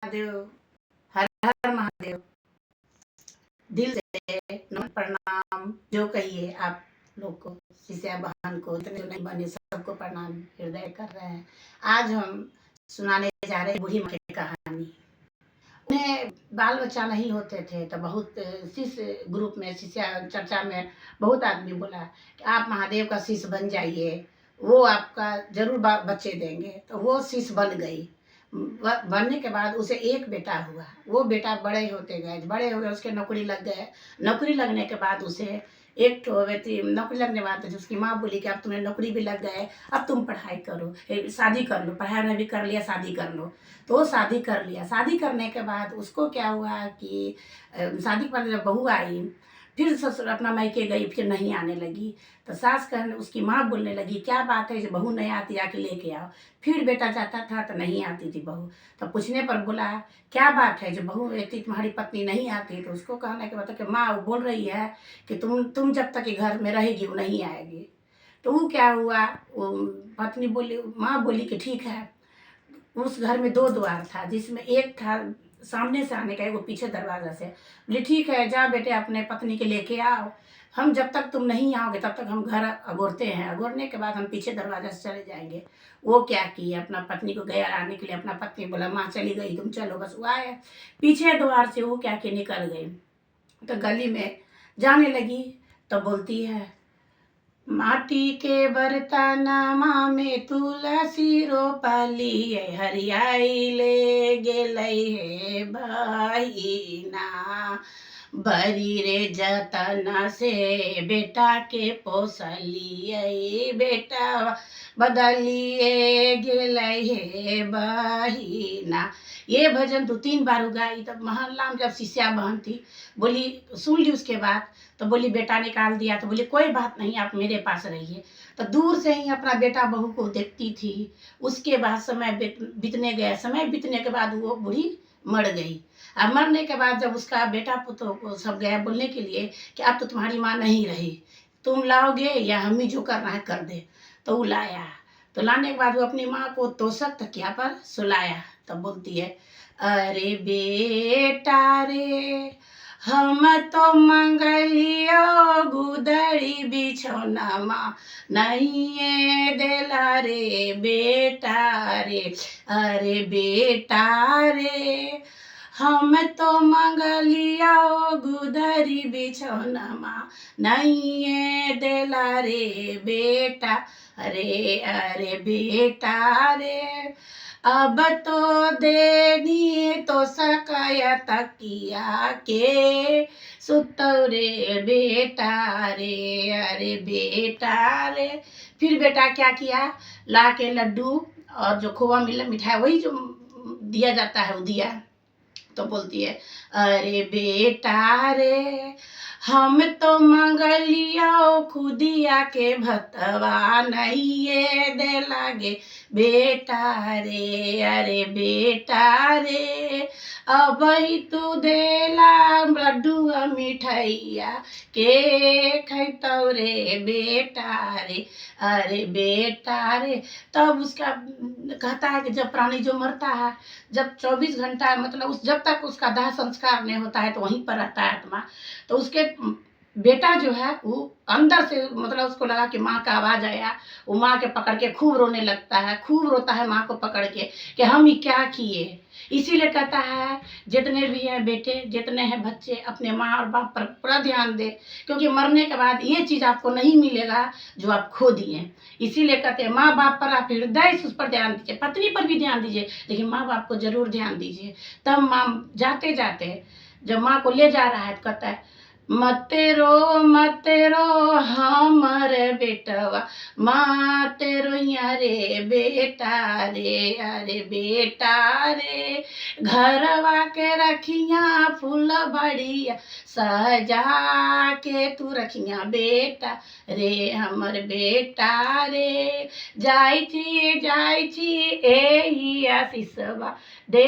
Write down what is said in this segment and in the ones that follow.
महादेव, हर हर महादेव। दिल से नमन प्रणाम जो कहिए आप लोग को, शिष्या बहन को, इतने जो नहीं बने सबको प्रणाम हृदय कर रहे हैं। आज हम सुनाने जा रहे हैं बूढ़ी माँ की कहानी। उन्हें बाल बच्चा नहीं होते थे तो बहुत शिष्य ग्रुप में, शिष्या चर्चा में बहुत आदमी बोला कि आप महादेव का शिष्य बन जाइए, वो आपका जरूर बच्चे देंगे। तो वो शिष्य बन गई। बनने के बाद उसे एक बेटा हुआ। वो बेटा बड़े होते गए, बड़े हो गए, उसके नौकरी लग गए। नौकरी लगने के बाद उसे एक तो व्यक्ति, नौकरी लगने के बाद तो उसकी माँ बोली कि अब तुम्हें नौकरी भी लग गए, अब तुम पढ़ाई करो, शादी कर लो, पढ़ाई ने भी कर लिया, शादी कर लो। तो वो शादी कर लिया। शादी करने के बाद उसको क्या हुआ कि शादी के बाद जब बहू आई, फिर ससुर अपना मायके गई, फिर नहीं आने लगी। तो सास कहने, उसकी माँ बोलने लगी क्या बात है जो बहू नहीं आती, आके लेके आओ। फिर बेटा जाता था तो नहीं आती थी बहू। तो पूछने पर बोला क्या बात है जो बहू इतनी तुम्हारी पत्नी नहीं आती। तो उसको कहने के मतलब कि माँ वो बोल रही है कि तुम जब तक घर में रहेगी वो नहीं आएगी। तो वो क्या हुआ, वो पत्नी बोली, माँ बोली कि ठीक है। उस घर में 2 द्वार था, जिसमें एक था सामने से आने का, एक वो पीछे दरवाजा से। बोले ठीक है, जा बेटे अपने पत्नी के लेके आओ, हम जब तक तुम नहीं आओगे तब तक हम घर अगोरते हैं, अगोरने के बाद हम पीछे दरवाजा से चले जाएंगे। वो क्या किए, अपना पत्नी को गया लाने के लिए, अपना पत्नी बोला माँ चली गई तुम चलो, बस वो आए पीछे द्वार से, वो क्या कि निकल गई। तो गली में जाने लगी तो बोलती है माटी के बर्तनमा में तुलसी रोपली, हरियाई ले गेलई हे बहिना, बरी रे जतन से बेटा के पोसलिए, बेटा बदलिए गेलई हे बहिना। ये भजन 2-3 बार गाई। तब मोहल्ला में जब शिष्या बहन थी, बोली सुन ली उसके बाद, तो बोली बेटा निकाल दिया। तो बोली कोई बात नहीं, आप मेरे पास रहिए। तो दूर से ही अपना बेटा बहू को देखती थी। उसके बाद समय बीतने गया। समय बीतने के बाद वो बूढ़ी मर गई। अब मरने के बाद जब उसका बेटा पुतों को सब गया बोलने के लिए कि अब तो तुम्हारी माँ नहीं रही, तुम लाओगे या हम ही जो करना है कर दे। तो वो लाया। तो लाने के बाद वो अपनी माँ को तोशक तकिया पर सुलाया। तब बोलती है अरे बेटा रे, हम तो मंगलियो गुदड़ी बिछौनमा, नहीं देला रे बेटा रे, अरे बेटा रे, हम तो मंगलियो गुदड़ी बिछौनमा, नहीं देला रे बेटा, अरे अरे बेटा रे, अब तो देनी तो सकया तकिया के, सुतो रे बेटा रे, अरे बेटा रे। फिर बेटा क्या किया, ला के लड्डू और जो खोआ मिठाई वही जो दिया जाता है वो दिया। तो बोलती है अरे बेटा रे, हम तो मंगलिया खुदिया के भतवा, नहीं ये दे लागे बेटा रे, अरे बेटा रे, अब ही तू देला लड्डू मिठाइया के खैतौ रे बेटा रे, अरे बेटा रे। तब उसका कहता है कि जब प्राणी जो मरता है, जब 24 घंटा मतलब जब तक उसका दाह संस्कार नहीं होता है तो वहीं पर रहता है आत्मा। तो उसके बेटा जो है वो अंदर से मतलब उसको लगा कि माँ का आवाज आया, वो माँ के पकड़ के खूब रोने लगता है, खूब रोता है माँ को पकड़ के कि हम ही क्या किए। इसीलिए कहता है जितने भी हैं बेटे, जितने हैं बच्चे, अपने माँ और बाप पर पूरा ध्यान दे, क्योंकि मरने के बाद ये चीज़ आपको नहीं मिलेगा जो आप खो दिए। इसीलिए कहते हैं माँ बाप पर आप हृदय से उस पर ध्यान दीजिए, पत्नी पर भी ध्यान दीजिए, लेकिन माँ बाप को जरूर ध्यान दीजिए। तब माँ जाते जाते जब माँ को ले जा रहा है तो कहता है मत रो हमर बेटवा, मत रोइया रे बेटा रे, अरे बेटा रे, घरवा के रखिया फूल बढ़िया सजा के तू रखिया बेटा रे, हमर बेटा रे, जाई छी एही आशीषवा दे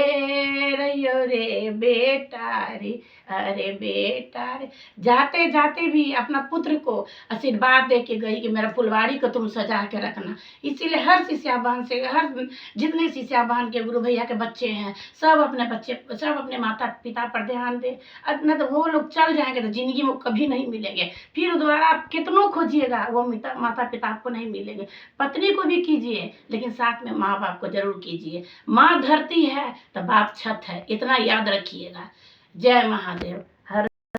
रहियो रे बेटा रे, अरे बेटा रे। जाते जाते भी अपना पुत्र को आशीर्वाद दे के गई कि मेरा फुलवाड़ी को तुम सजा के रखना। इसीलिए हर शिष्या बहन से, हर जितने शिष्या बहन के गुरु भैया के बच्चे हैं, सब अपने माता पिता पर ध्यान दे। न तो वो लोग चल जाएंगे तो जिंदगी में कभी नहीं मिलेंगे, फिर दोबारा आप कितनों खोजिएगा वो माता पिता आपको नहीं मिलेंगे। पत्नी को भी कीजिए, लेकिन साथ में माँ बाप को जरूर कीजिए। माँ धरती है तो बाप छत है, इतना याद रखिएगा। जय महादेव।